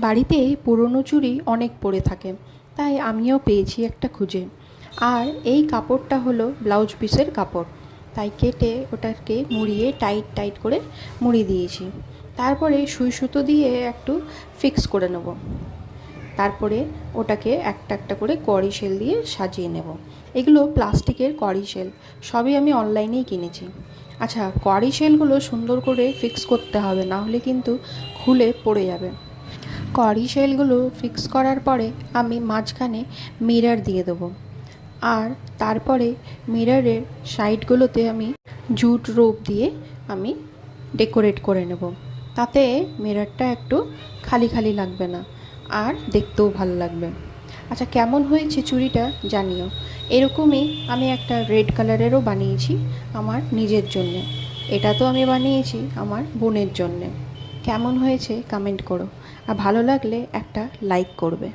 বাড়িতে পুরনো চুড়ি অনেক পড়ে থাকে, তাই আমিও পেয়েছি একটা খুঁজে। আর এই কাপড়টা হলো ব্লাউজ পিসের কাপড়, তাই কেটে ওটাকে মুড়িয়ে টাইট টাইট করে মুড়িয়ে দিয়েছি। তারপরে সুই সুতো দিয়ে একটু ফিক্স করে নেব। তারপরে ওটাকে একটা একটা করে কড়ি শেল দিয়ে সাজিয়ে নেব। এগুলো প্লাস্টিকের কড়ি শেল, সবই আমি অনলাইনেই কিনেছি। আচ্ছা, কড়ি শেলগুলো সুন্দর করে ফিক্স করতে হবে, না হলে কিন্তু খুলে পড়ে যাবে। কড়ি শেলগুলো ফিক্স করার পরে আমি মাঝখানে মিরর দিয়ে দেবো। আর তারপরে মিররের সাইডগুলোতে আমি জুট রোপ দিয়ে আমি ডেকোরেট করে নেব। তাতে মিররটা একটু খালি খালি লাগবে না, আর দেখতেও ভালো লাগবে। আচ্ছা, কেমন হয়েছে চুড়িটা জানিও। এরকমই আমি একটা রেড কালারেরও বানিয়েছি আমার নিজের জন্যে। এটা তো আমি বানিয়েছি আমার বোনের জন্যে। কেমন হয়েছে কমেন্ট করো, আর ভালো লাগলে একটা লাইক করবে।